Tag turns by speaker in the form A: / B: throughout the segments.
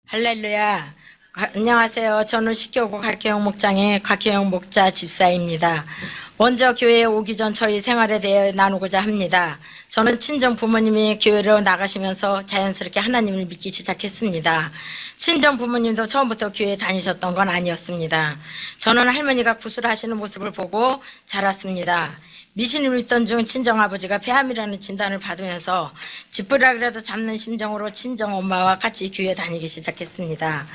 A: 할렐루야. 안녕하세요. 저는 식교구 각혜영 목장의 각혜영 목자 집사입니다. 먼저 교회에 오기 전 저희 생활에 대해 나누고자 합니다. 저는 친정 부모님이 교회로 나가시면서 자연스럽게 하나님을 믿기 시작했습니다. 친정 부모님도 처음부터 교회에 다니셨던 건 아니었습니다. 저는 할머니가 구슬하시는 모습을 보고 자랐습니다. 미신을 믿던 중 친정아버지가 폐암이라는 진단을 받으면서 집부락이라도 잡는 심정으로 친정엄마와 같이 교회 다니기 시작했습니다.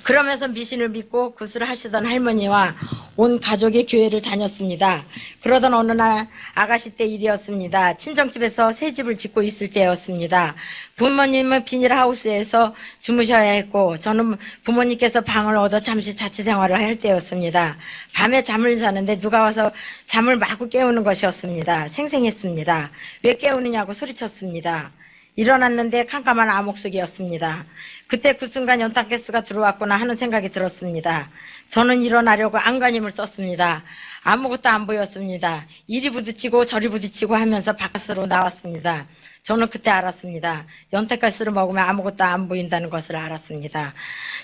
A: 그러면서 미신을 믿고 구슬을 하시던 할머니와 온 가족이 교회를 다녔습니다. 그러던 어느 날 아가씨 때 일이었습니다. 친정집에서 새 집을 짓고 있을 때였습니다. 부모님은 비닐하우스에서 주무셔야 했고 저는 부모님께서 방을 얻어 잠시 자취생활을 할 때였습니다. 밤에 잠을 자는데 누가 와서 잠을 마구 깨우는 것이었습니다. 생생했습니다. 왜 깨우느냐고 소리쳤습니다. 일어났는데 캄캄한 암흑 속이었습니다. 그때 그 순간 연탄가스가 들어왔구나 하는 생각이 들었습니다. 저는 일어나려고 안간힘을 썼습니다. 아무것도 안 보였습니다. 이리 부딪히고 저리 부딪히고 하면서 바깥으로 나왔습니다. 저는 그때 알았습니다. 연탄가스를 먹으면 아무것도 안 보인다는 것을 알았습니다.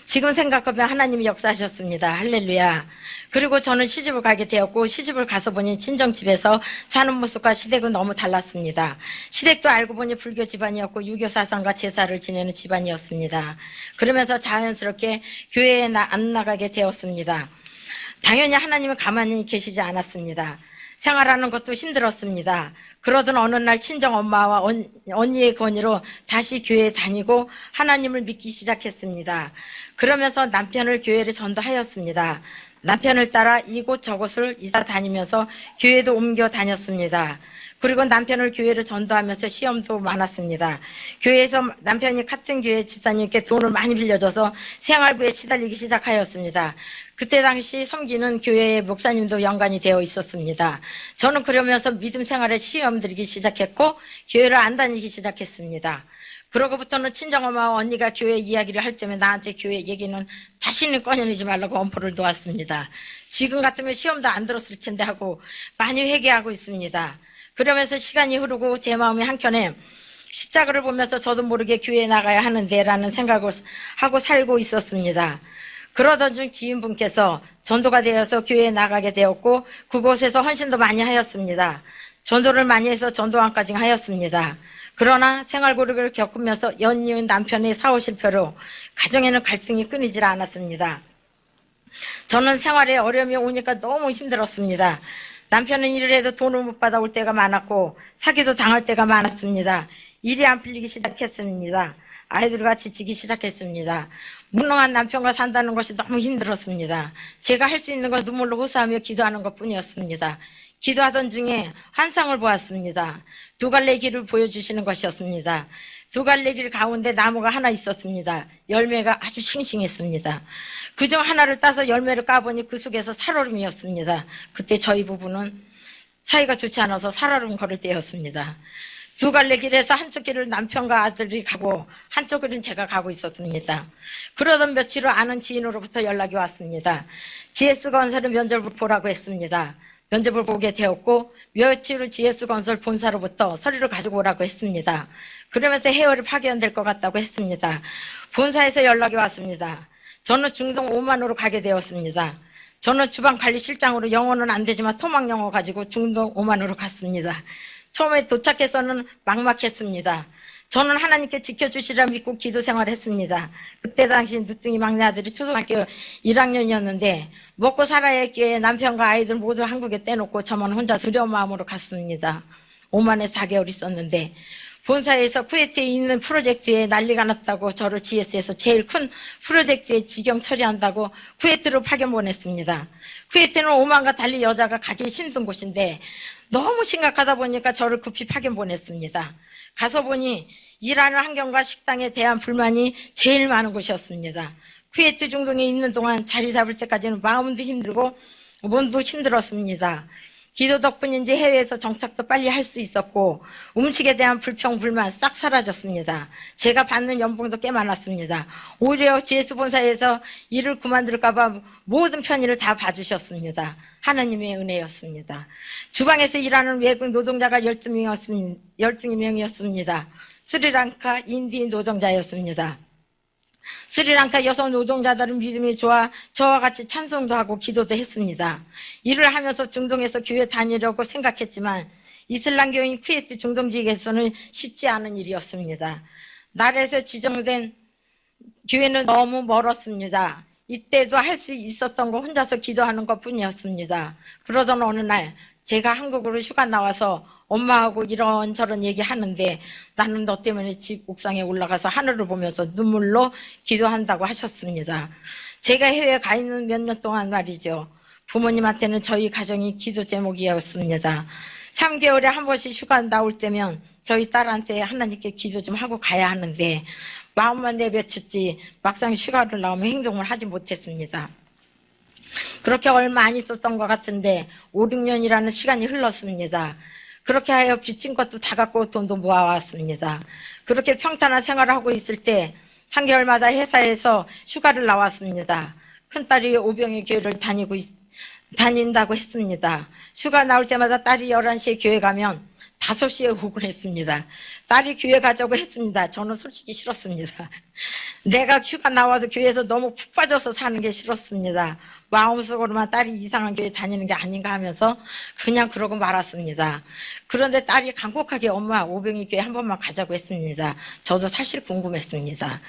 A: 지금 생각하면 하나님이 역사하셨습니다. 할렐루야. 그리고 저는 시집을 가게 되었고 시집을 가서 보니 친정집에서 사는 모습과 시댁은 너무 달랐습니다. 시댁도 알고 보니 불교 집안이었고 유교 사상과 제사를 지내는 집안이었습니다. 그러면서 자연스럽게 교회에 안 나가게 되었습니다. 당연히 하나님은 가만히 계시지 않았습니다. 생활하는 것도 힘들었습니다. 그러던 어느 날 친정엄마와 언니의 건의로 다시 교회에 다니고 하나님을 믿기 시작했습니다. 그러면서 남편을 교회를 전도하였습니다. 남편을 따라 이곳 저곳을 이사 다니면서 교회도 옮겨 다녔습니다. 그리고 남편을 교회를 전도하면서 시험도 많았습니다. 교회에서 남편이 같은 교회 집사님께 돈을 많이 빌려줘서 생활부에 시달리기 시작하였습니다. 그때 당시 섬기는 교회의 목사님도 연관이 되어 있었습니다. 저는 그러면서 믿음 생활에 시험 들이기 시작했고 교회를 안 다니기 시작했습니다. 그러고부터는 친정엄마와 언니가 교회 이야기를 할 때면 나한테 교회 얘기는 다시는 꺼내지 말라고 엄포를 놓았습니다. 지금 같으면 시험도 안 들었을 텐데 하고 많이 회개하고 있습니다. 그러면서 시간이 흐르고 제 마음이 한켠에 십자가를 보면서 저도 모르게 교회에 나가야 하는데 라는 생각을 하고 살고 있었습니다. 그러던 중 지인분께서 전도가 되어서 교회에 나가게 되었고 그곳에서 헌신도 많이 하였습니다. 전도를 많이 해서 전도왕까지 하였습니다. 그러나 생활고르기를 겪으면서 연이은 남편의 사후실패로 가정에는 갈등이 끊이질 않았습니다. 저는 생활에 어려움이 오니까 너무 힘들었습니다. 남편은 일을 해도 돈을 못 받아올 때가 많았고 사기도 당할 때가 많았습니다. 일이 안 풀리기 시작했습니다. 아이들과 지치기 시작했습니다. 무능한 남편과 산다는 것이 너무 힘들었습니다. 제가 할 수 있는 건 눈물로 호소하며 기도하는 것뿐이었습니다. 기도하던 중에 환상을 보았습니다. 두 갈래 길을 보여주시는 것이었습니다. 두 갈래 길 가운데 나무가 하나 있었습니다. 열매가 아주 싱싱했습니다. 그중 하나를 따서 열매를 까보니 그 속에서 살얼음이었습니다. 그때 저희 부부는 사이가 좋지 않아서 살얼음 걸을 때였습니다. 두 갈래 길에서 한쪽 길을 남편과 아들이 가고 한쪽 길은 제가 가고 있었습니다. 그러던 며칠 후 아는 지인으로부터 연락이 왔습니다. GS건설은 면접을 보라고 했습니다. 면접을 보게 되었고 며칠 후 GS건설 본사로부터 서류를 가지고 오라고 했습니다. 그러면서 해열이 파견될 것 같다고 했습니다. 본사에서 연락이 왔습니다. 저는 중동 오만으로 가게 되었습니다. 저는 주방관리실장으로 영어는 안 되지만 토막 영어 가지고 중동 오만으로 갔습니다. 처음에 도착해서는 막막했습니다. 저는 하나님께 지켜주시라 믿고 기도 생활했습니다. 그때 당시 늦둥이 막내 아들이 초등학교 1학년이었는데 먹고 살아야 했기에 남편과 아이들 모두 한국에 떼놓고 저만 혼자 두려운 마음으로 갔습니다. 오만에 4개월 있었는데 본사에서 쿠웨이트에 있는 프로젝트에 난리가 났다고 저를 GS에서 제일 큰 프로젝트에 직영 처리한다고 쿠웨이트로 파견 보냈습니다. 쿠웨이트는 오만과 달리 여자가 가기 힘든 곳인데 너무 심각하다 보니까 저를 급히 파견 보냈습니다. 가서 보니 일하는 환경과 식당에 대한 불만이 제일 많은 곳이었습니다. 쿠웨이트 중동에 있는 동안 자리 잡을 때까지는 마음도 힘들고 몸도 힘들었습니다. 기도 덕분인지 해외에서 정착도 빨리 할 수 있었고 음식에 대한 불평, 불만 싹 사라졌습니다. 제가 받는 연봉도 꽤 많았습니다. 오히려 GS 본사에서 일을 그만둘까 봐 모든 편의를 다 봐주셨습니다. 하나님의 은혜였습니다. 주방에서 일하는 외국 노동자가 12명이었습니다. 스리랑카 인디 노동자였습니다. 스리랑카 여성 노동자들은 믿음이 좋아 저와 같이 찬송도 하고 기도도 했습니다. 일을 하면서 중동에서 교회 다니려고 생각했지만 이슬람교인 쿠웨이트 중동 지역에서는 쉽지 않은 일이었습니다. 나라에서 지정된 교회는 너무 멀었습니다. 이때도 할 수 있었던 거 혼자서 기도하는 것 뿐이었습니다. 그러던 어느 날 제가 한국으로 휴가 나와서 엄마하고 이런저런 얘기하는데 나는 너 때문에 집 옥상에 올라가서 하늘을 보면서 눈물로 기도한다고 하셨습니다. 제가 해외에 가 있는 몇 년 동안 말이죠. 부모님한테는 저희 가정이 기도 제목이었습니다. 3개월에 한 번씩 휴가 나올 때면 저희 딸한테 하나님께 기도 좀 하고 가야 하는데 마음만 내뱉었지 막상 휴가를 나오면 행동을 하지 못했습니다. 그렇게 얼마 안 있었던 것 같은데 5, 6년이라는 시간이 흘렀습니다. 그렇게 하여 빚진 것도 다 갖고 돈도 모아왔습니다. 그렇게 평탄한 생활을 하고 있을 때 3개월마다 회사에서 휴가를 나왔습니다. 큰딸이 오병의 교회를 다닌다고 했습니다. 휴가 나올 때마다 딸이 11시에 교회 가면 5시에 오곤 했습니다. 딸이 교회 가자고 했습니다. 저는 솔직히 싫었습니다. 내가 휴가 나와서 교회에서 너무 푹 빠져서 사는 게 싫었습니다. 마음속으로만 딸이 이상한 교회 다니는 게 아닌가 하면서 그냥 그러고 말았습니다. 그런데 딸이 간곡하게 엄마 오병이 교회 한 번만 가자고 했습니다. 저도 사실 궁금했습니다.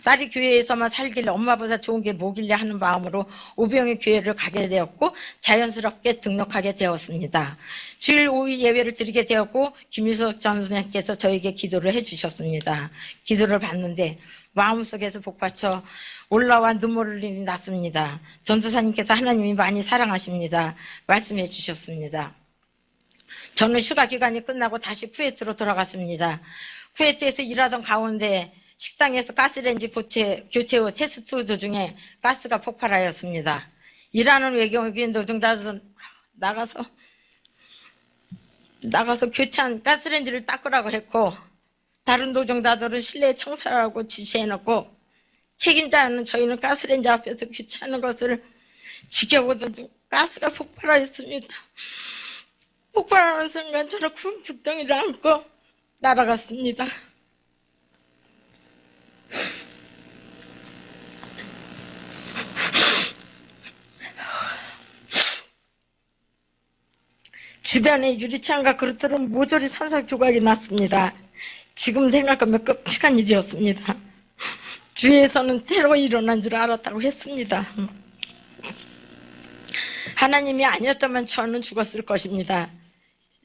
A: 딸이 교회에서만 살길래 엄마보다 좋은 게 뭐길래 하는 마음으로 오병이 교회를 가게 되었고 자연스럽게 등록하게 되었습니다. 주일 5일 예배를 드리게 되었고 김유석 전수님께서 저에게 기도를 해주셨습니다. 기도를 받는데 마음속에서 복받쳐 올라와 눈물이 났습니다. 전도사님께서 하나님이 많이 사랑하십니다. 말씀해 주셨습니다. 저는 휴가 기간이 끝나고 다시 쿠웨이트로 돌아갔습니다. 쿠웨이트에서 일하던 가운데 식당에서 가스레인지 교체 후 테스트 도중에 가스가 폭발하였습니다. 일하는 외국인 노동자들 나가서 교체한 가스레인지를 닦으라고 했고 다른 노동자들은 실내 청소하라고 지시해놓고 책임자는 저희는 가스레인지 앞에서 교체하는 것을 지켜보던 중 가스가 폭발하였습니다. 폭발하는 순간 저는 큰 부덩이를 안고 날아갔습니다. 주변에 유리창과 그릇들은 모조리 산살 조각이 났습니다. 지금 생각하면 끔찍한 일이었습니다. 주위에서는 테러 일어난 줄 알았다고 했습니다. 하나님이 아니었다면 저는 죽었을 것입니다.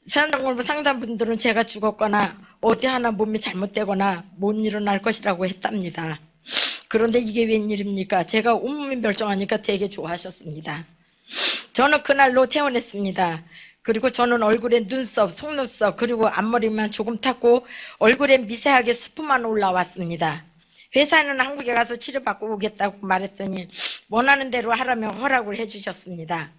A: 세안동물부 상담분들은 제가 죽었거나 어디 하나 몸이 잘못되거나 못 일어날 것이라고 했답니다. 그런데 이게 웬일입니까? 제가 온몸이 멀쩡하니까 되게 좋아하셨습니다. 저는 그날로 퇴원했습니다. 그리고 저는 얼굴에 눈썹, 속눈썹 그리고 앞머리만 조금 탔고 얼굴에 미세하게 수프만 올라왔습니다. 회사에는 한국에 가서 치료받고 오겠다고 말했더니 원하는 대로 하라며 허락을 해주셨습니다.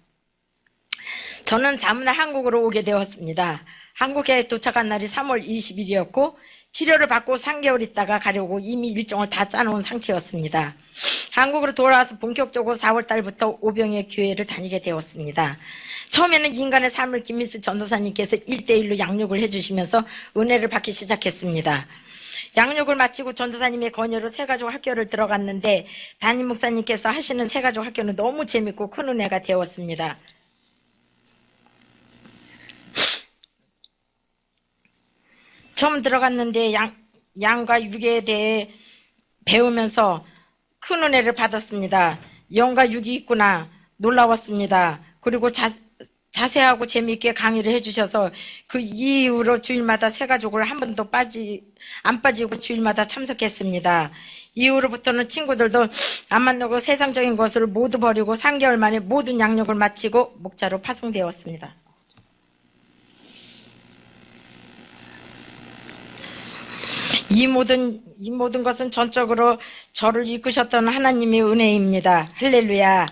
A: 저는 자문할 한국으로 오게 되었습니다. 한국에 도착한 날이 3월 20일이었고 치료를 받고 3개월 있다가 가려고 이미 일정을 다 짜놓은 상태였습니다. 한국으로 돌아와서 본격적으로 4월 달부터 오병의 교회를 다니게 되었습니다. 처음에는 인간의 삶을 김미수 전도사님께서 1대1로 양육을 해주시면서 은혜를 받기 시작했습니다. 양육을 마치고 전도사님의 권유로 새가족 학교를 들어갔는데 담임 목사님께서 하시는 새가족 학교는 너무 재밌고 큰 은혜가 되었습니다. 처음 들어갔는데 양과 육에 대해 배우면서 큰 은혜를 받았습니다. 영과 육이 있구나 놀라웠습니다. 그리고 자세하고 재미있게 강의를 해주셔서 그 이후로 주일마다 새가족을 한 번도 안 빠지고 주일마다 참석했습니다. 이후로부터는 친구들도 안 만나고 세상적인 것을 모두 버리고 3개월 만에 모든 양육을 마치고 목자로 파송되었습니다. 이 모든 것은 전적으로 저를 이끄셨던 하나님의 은혜입니다. 할렐루야.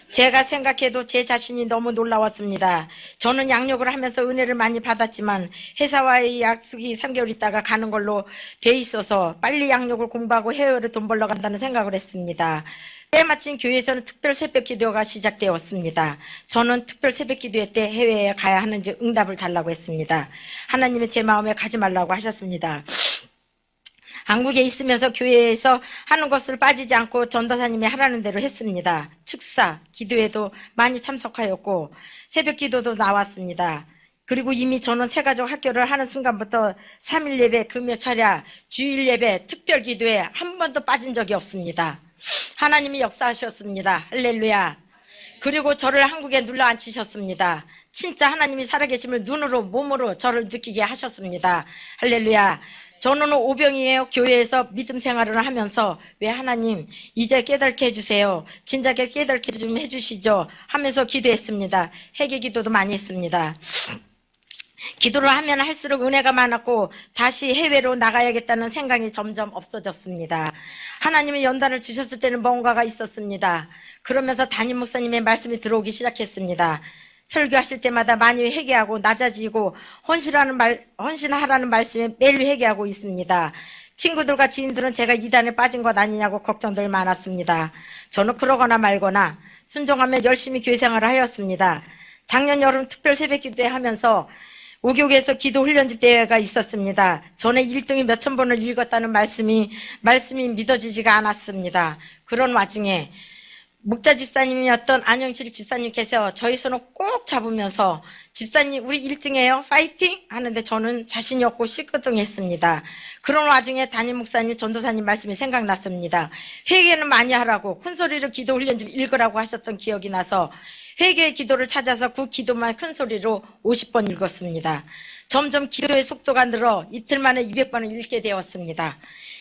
A: 제가 생각해도 제 자신이 너무 놀라웠습니다. 저는 양육을 하면서 은혜를 많이 받았지만 회사와의 약속이 3개월 있다가 가는 걸로 돼 있어서 빨리 양육을 공부하고 해외로 돈 벌러 간다는 생각을 했습니다. 때마침 교회에서는 특별 새벽 기도가 시작되었습니다. 저는 특별 새벽 기도회 때 해외에 가야 하는지 응답을 달라고 했습니다. 하나님이 제 마음에 가지 말라고 하셨습니다. 한국에 있으면서 교회에서 하는 것을 빠지지 않고 전도사님이 하라는 대로 했습니다. 축사, 기도에도 많이 참석하였고 새벽 기도도 나왔습니다. 그리고 이미 저는 새가족 학교를 하는 순간부터 3일 예배, 금요 철야, 주일 예배, 특별 기도에 한 번도 빠진 적이 없습니다. 하나님이 역사하셨습니다. 할렐루야. 그리고 저를 한국에 눌러 앉히셨습니다. 진짜 하나님이 살아계심을 눈으로 몸으로 저를 느끼게 하셨습니다. 할렐루야. 저는 오병이에요. 교회에서 믿음 생활을 하면서 왜 하나님 이제 깨닫게 해주세요. 진작에 깨닫게 좀 해주시죠 하면서 기도했습니다. 회개 기도도 많이 했습니다. 기도를 하면 할수록 은혜가 많았고 다시 해외로 나가야겠다는 생각이 점점 없어졌습니다. 하나님이 연단을 주셨을 때는 뭔가가 있었습니다. 그러면서 담임 목사님의 말씀이 들어오기 시작했습니다. 설교하실 때마다 많이 회개하고 낮아지고 헌신하라는 말씀에 매일 회개하고 있습니다. 친구들과 지인들은 제가 이단에 빠진 것 아니냐고 걱정들 많았습니다. 저는 그러거나 말거나 순종하며 열심히 교회 생활을 하였습니다. 작년 여름 특별 새벽 기도회 하면서 오교계에서 기도 훈련집 대회가 있었습니다. 전에 1등이 몇천 번을 읽었다는 말씀이 믿어지지가 않았습니다. 그런 와중에 목자 집사님이었던 안영실 집사님께서 저희 손을 꼭 잡으면서 집사님 우리 1등이에요 파이팅 하는데 저는 자신이 없고 시끄덩했습니다. 그런 와중에 담임 목사님 전도사님 말씀이 생각났습니다. 회개는 많이 하라고 큰소리로 기도 훈련 좀 읽으라고 하셨던 기억이 나서 회개의 기도를 찾아서 그 기도만 큰소리로 50번 읽었습니다. 점점 기도의 속도가 늘어 이틀 만에 200번을 읽게 되었습니다.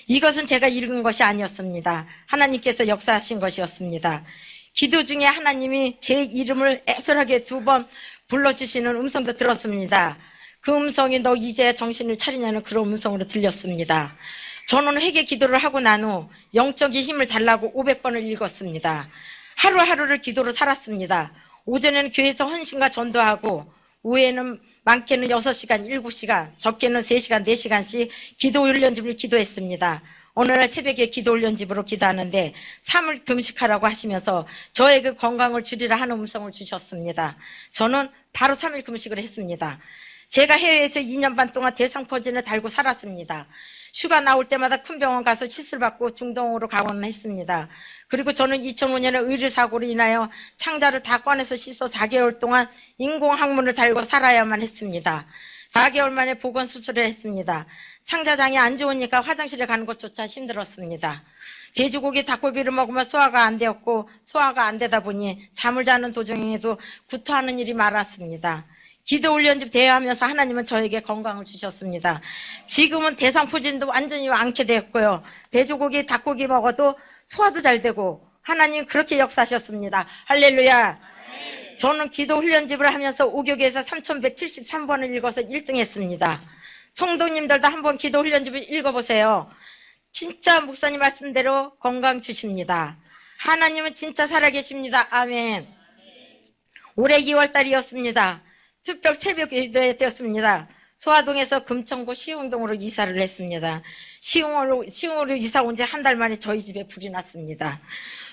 A: 이것은 제가 읽은 것이 아니었습니다. 하나님께서 역사하신 것이었습니다. 기도 중에 하나님이 제 이름을 애절하게 2번 불러주시는 음성도 들었습니다. 그 음성이 너 이제 정신을 차리냐는 그런 음성으로 들렸습니다. 저는 회개 기도를 하고 난 후 영적인 힘을 달라고 500번을 읽었습니다. 하루하루를 기도로 살았습니다. 오전에는 교회에서 헌신과 전도하고 오후에는 많게는 6시간, 7시간, 적게는 3시간, 4시간씩 기도 훈련집을 기도했습니다. 어느 날 새벽에 기도 훈련집으로 기도하는데 3일 금식하라고 하시면서 저에게 건강을 줄이라 하는 음성을 주셨습니다. 저는 바로 3일 금식을 했습니다. 제가 해외에서 2년 반 동안 대상포진을 달고 살았습니다. 휴가 나올 때마다 큰 병원 가서 치료를 받고 중동으로 가곤 했습니다. 그리고 저는 2005년에 의료사고로 인하여 창자를 다 꺼내서 씻어 4개월 동안 인공항문을 달고 살아야만 했습니다. 4개월 만에 보건 수술을 했습니다. 창자장이 안 좋으니까 화장실에 가는 것조차 힘들었습니다. 돼지고기, 닭고기를 먹으면 소화가 안 되었고 소화가 안 되다 보니 잠을 자는 도중에도 구토하는 일이 많았습니다. 기도 훈련집 대회하면서 하나님은 저에게 건강을 주셨습니다. 지금은 대상포진도 완전히 않게 되었고요. 돼지고기, 닭고기 먹어도 소화도 잘 되고 하나님 그렇게 역사하셨습니다. 할렐루야. 저는 기도 훈련집을 하면서 오교계에서 3173번을 읽어서 1등 했습니다. 성도님들도 한번 기도 훈련집을 읽어보세요. 진짜 목사님 말씀대로 건강 주십니다. 하나님은 진짜 살아계십니다. 아멘. 올해 2월달이었습니다. 특별 새벽 기도회 되었습니다. 소화동에서 금천구 시흥동으로 이사를 했습니다. 시흥으로 이사 온 지 한 달 만에 저희 집에 불이 났습니다.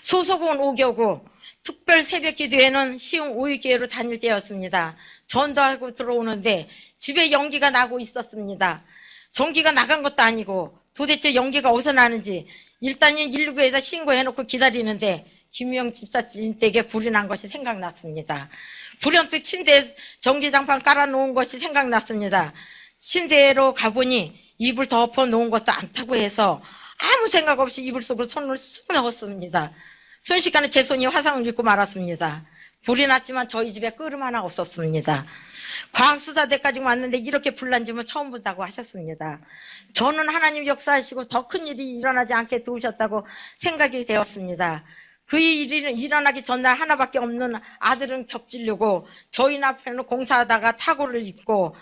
A: 소속은 오교구, 특별 새벽 기도회는 시흥 오일교회로 다닐 때였습니다. 전도하고 들어오는데 집에 연기가 나고 있었습니다. 전기가 나간 것도 아니고 도대체 연기가 어디서 나는지 일단은 119에다 신고해놓고 기다리는데 김영 집사님 댁에 불이 난 것이 생각났습니다. 불현듯 침대에 전기장판 깔아놓은 것이 생각났습니다. 침대로 가보니 이불 덮어 놓은 것도 않다고 해서 아무 생각 없이 이불 속으로 손을 쑥 넣었습니다. 순식간에 제 손이 화상을 입고 말았습니다. 불이 났지만 저희 집에 끓음 하나 없었습니다. 과학수사대까지 왔는데 이렇게 불난 집은 처음 본다고 하셨습니다. 저는 하나님 역사하시고 더 큰 일이 일어나지 않게 도우셨다고 생각이 되었습니다. 그 일이 일어나기 전날 하나밖에 없는 아들은 겹치려고 저희 남편은 공사하다가 타고를 입고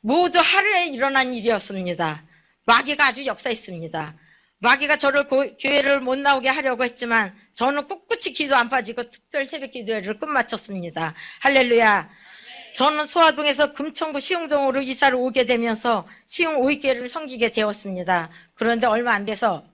A: 모두 하루에 일어난 일이었습니다. 마귀가 아주 역사했습니다. 마귀가 저를 교회를 못 나오게 하려고 했지만 저는 꿋꿋이 기도 안 빠지고 특별 새벽 기도회를 끝마쳤습니다. 할렐루야. 저는 소화동에서 금천구 시흥동으로 이사를 오게 되면서 시흥 오일교회를 섬기게 되었습니다. 그런데 얼마 안 돼서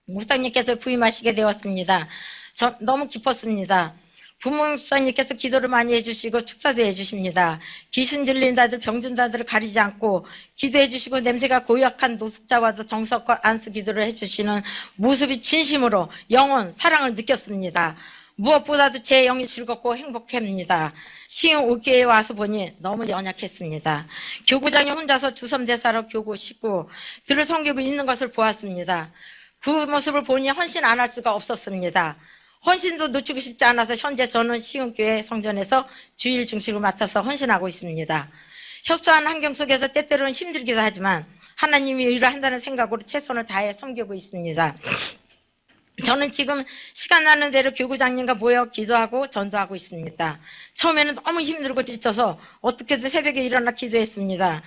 A: 목사님께서 부임하시게 되었습니다. 저 너무 기뻤습니다. 부목사님께서 기도를 많이 해주시고 축사도 해주십니다. 귀신 들린 자들, 병든 자들을 가리지 않고 기도해 주시고 냄새가 고약한 노숙자와도 정성과 안수 기도를 해주시는 모습이 진심으로 영혼, 사랑을 느꼈습니다. 무엇보다도 제 영이 즐겁고 행복합니다. 시흥 오교회에 와서 보니 너무 연약했습니다. 교구장이 혼자서 주섬대사로 교구 싣고 들을 섬기고 있는 것을 보았습니다. 그 모습을 보니 헌신 안 할 수가 없었습니다. 헌신도 놓치고 싶지 않아서 현재 저는 시흥교회 성전에서 주일 중식을 맡아서 헌신하고 있습니다. 협소한 환경 속에서 때때로는 힘들기도 하지만 하나님이 일을 한다는 생각으로 최선을 다해 섬기고 있습니다. 저는 지금 시간 나는 대로 교구장님과 모여 기도하고 전도하고 있습니다. 처음에는 너무 힘들고 지쳐서 어떻게든 새벽에 일어나 기도했습니다.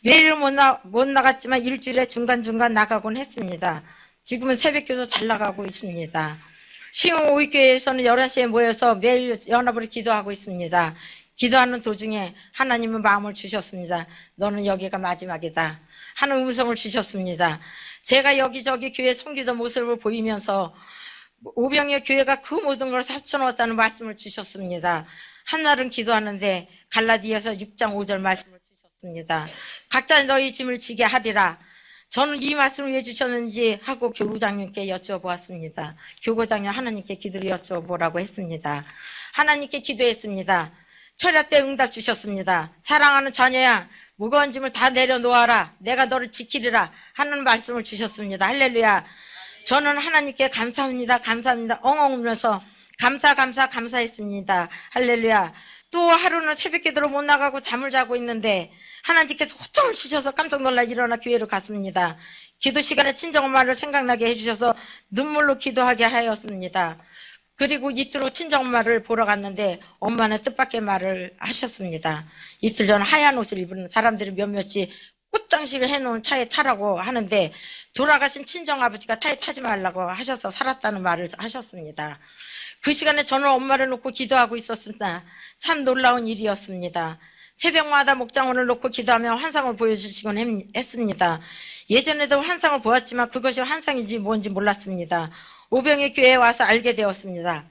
A: 매일은 못 나갔지만 일주일에 중간중간 나가곤 했습니다. 지금은 새벽기도 잘 나가고 있습니다. 시흥 오익교회에서는 11시에 모여서 매일 연합으로 기도하고 있습니다. 기도하는 도중에 하나님은 마음을 주셨습니다. 너는 여기가 마지막이다 하는 음성을 주셨습니다. 제가 여기저기 교회 섬기던 모습을 보이면서 오병이어 교회가 그 모든 걸 합쳐놓았다는 말씀을 주셨습니다. 한날은 기도하는데 갈라디아서 6장 5절 말씀을 주셨습니다. 각자 너희 짐을 지게 하리라. 저는 이 말씀을 왜 주셨는지 하고 교구장님께 여쭤보았습니다. 교구장님 하나님께 기도를 여쭤보라고 했습니다. 하나님께 기도했습니다. 철야 때 응답 주셨습니다. 사랑하는 자녀야 무거운 짐을 다 내려놓아라. 내가 너를 지키리라 하는 말씀을 주셨습니다. 할렐루야. 저는 하나님께 감사합니다. 감사합니다. 엉엉 울면서 감사했습니다. 할렐루야. 또 하루는 새벽기도로 못 나가고 잠을 자고 있는데 하나님께서 호통을 치셔서 깜짝 놀라 일어나 교회로 갔습니다. 기도 시간에 친정엄마를 생각나게 해주셔서 눈물로 기도하게 하였습니다. 그리고 이틀 후 친정엄마를 보러 갔는데 엄마는 뜻밖의 말을 하셨습니다. 이틀 전 하얀 옷을 입은 사람들이 몇몇이 꽃장식을 해놓은 차에 타라고 하는데 돌아가신 친정아버지가 차에 타지 말라고 하셔서 살았다는 말을 하셨습니다. 그 시간에 저는 엄마를 놓고 기도하고 있었습니다. 참 놀라운 일이었습니다. 새벽마다 목장원을 놓고 기도하며 환상을 보여주시곤 했습니다. 예전에도 환상을 보았지만 그것이 환상인지 뭔지 몰랐습니다. 오병이 교회에 와서 알게 되었습니다.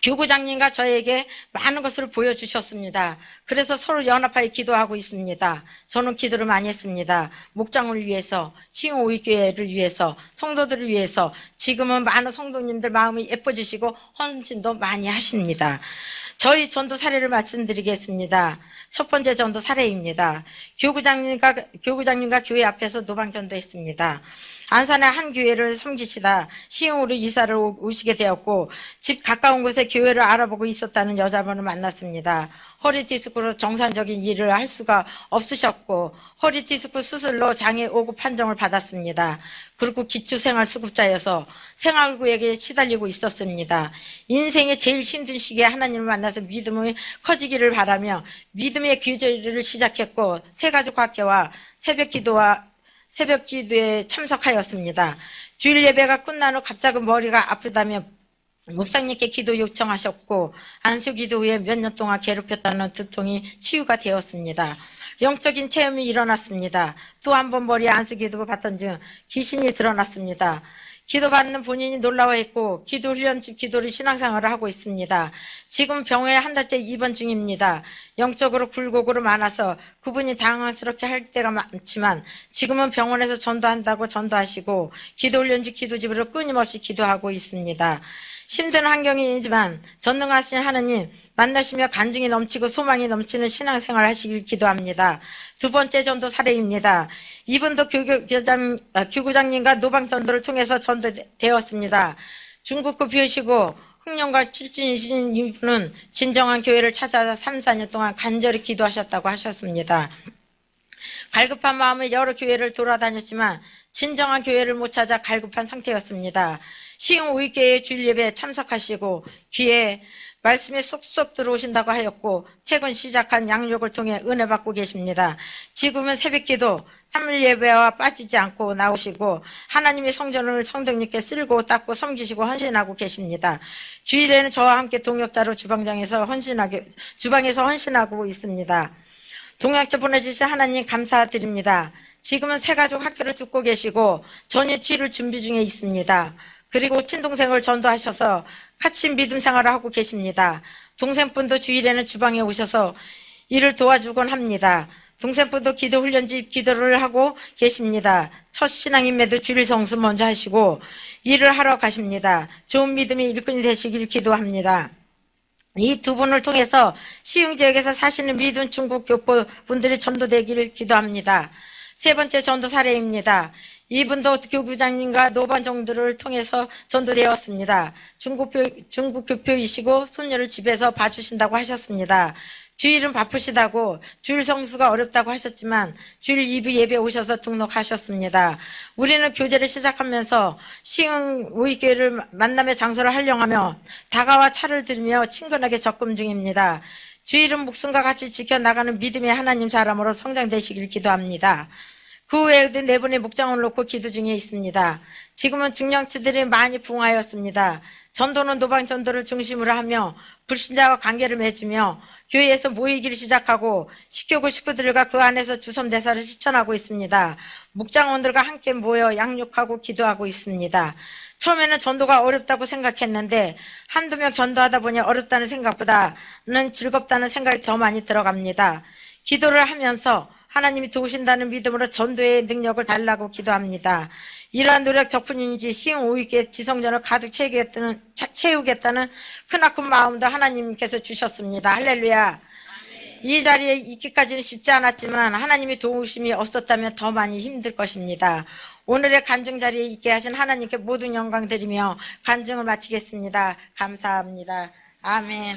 A: 교구장님과 저에게 많은 것을 보여주셨습니다. 그래서 서로 연합하여 기도하고 있습니다. 저는 기도를 많이 했습니다. 목장을 위해서, 시흥오이교회를 위해서, 성도들을 위해서. 지금은 많은 성도님들 마음이 예뻐지시고 헌신도 많이 하십니다. 저희 전도 사례를 말씀드리겠습니다. 첫 번째 전도 사례입니다. 교구장님과 교회 앞에서 노방전도 했습니다. 안산의 한 교회를 섬기시다 시흥으로 이사를 오시게 되었고 집 가까운 곳에 교회를 알아보고 있었다는 여자분을 만났습니다. 허리 디스크로 정상적인 일을 할 수가 없으셨고 허리 디스크 수술로 장애 5급 판정을 받았습니다. 그리고 기초생활수급자여서 생활구역에 시달리고 있었습니다. 인생의 제일 힘든 시기에 하나님을 만나서 믿음이 커지기를 바라며 믿음의 기도를 시작했고 새가족학교와 새벽 기도에 참석하였습니다. 주일 예배가 끝난 후 갑자기 머리가 아프다며 목사님께 기도 요청하셨고 안수 기도 후에 몇 년 동안 괴롭혔다는 두통이 치유가 되었습니다. 영적인 체험이 일어났습니다. 또 한 번 머리에 안수 기도 받던 중 귀신이 드러났습니다. 기도받는 본인이 놀라워했고 기도 훈련집 기도를 신앙생활을 하고 있습니다. 지금 병원에 한 달째 입원 중입니다. 영적으로 굴곡으로 많아서 그분이 당황스럽게 할 때가 많지만 지금은 병원에서 전도한다고 전도하시고 기도 훈련집 기도집으로 끊임없이 기도하고 있습니다. 힘든 환경이지만 전능하신 하나님 만나시며 간증이 넘치고 소망이 넘치는 신앙생활 하시길 기도합니다. 두 번째 전도 사례입니다. 이분도 교구장님과 노방전도를 통해서 전도되었습니다. 중국급 배우시고 흑령과 출신이신 이분은 진정한 교회를 찾아서 3, 4년 동안 간절히 기도하셨다고 하셨습니다. 갈급한 마음에 여러 교회를 돌아다녔지만 진정한 교회를 못 찾아 갈급한 상태였습니다. 시흥 오익교회 주일 예배에 참석하시고 귀에 말씀이 쏙쏙 들어오신다고 하였고 최근 시작한 양육을 통해 은혜 받고 계십니다. 지금은 새벽기도 3일 예배와 빠지지 않고 나오시고 하나님의 성전을 성도님께 쓸고 닦고 섬기시고 헌신하고 계십니다. 주일에는 저와 함께 동역자로 주방에서 헌신하고 있습니다. 동역자 보내주신 하나님 감사드립니다. 지금은 새가족 학교를 듣고 계시고 전일 치료를 준비 중에 있습니다. 그리고 친동생을 전도하셔서 같이 믿음 생활을 하고 계십니다. 동생분도 주일에는 주방에 오셔서 일을 도와주곤 합니다. 동생분도 기도 훈련집 기도를 하고 계십니다. 첫 신앙임에도 주일 성수 먼저 하시고 일을 하러 가십니다. 좋은 믿음의 일꾼이 되시길 기도합니다. 이 두 분을 통해서 시흥 지역에서 사시는 믿음 중국 교포 분들이 전도되기를 기도합니다. 세 번째 전도 사례입니다. 이분도 교구장님과 노반정들을 통해서 전도되었습니다. 중국 교표이시고 손녀를 집에서 봐주신다고 하셨습니다. 주일은 바쁘시다고 주일 성수가 어렵다고 하셨지만 주일 2부 예배 오셔서 등록하셨습니다. 우리는 교제를 시작하면서 시흥 우익교회를 만남의 장소를 활용하며 다가와 차를 들으며 친근하게 접근 중입니다. 주일은 목숨과 같이 지켜나가는 믿음의 하나님 사람으로 성장되시길 기도합니다. 그 외에도 네 분의 목장을 놓고 기도 중에 있습니다. 지금은 중령치들이 많이 붕하였습니다. 전도는 노방 전도를 중심으로 하며 불신자와 관계를 맺으며 교회에서 모이기를 시작하고 식교구 식구들과 그 안에서 주섬대사를 실천하고 있습니다. 목장원들과 함께 모여 양육하고 기도하고 있습니다. 처음에는 전도가 어렵다고 생각했는데 한두 명 전도하다 보니 어렵다는 생각보다는 즐겁다는 생각이 더 많이 들어갑니다. 기도를 하면서 하나님이 도우신다는 믿음으로 전도의 능력을 달라고 기도합니다. 이러한 노력 덕분인지 시흥 오익의 지성전을 가득 채우겠다는 크나큰 마음도 하나님께서 주셨습니다. 할렐루야. 이 자리에 있기까지는 쉽지 않았지만 하나님의 도우심이 없었다면 더 많이 힘들 것입니다. 오늘의 간증 자리에 있게 하신 하나님께 모든 영광 드리며 간증을 마치겠습니다. 감사합니다. 아멘.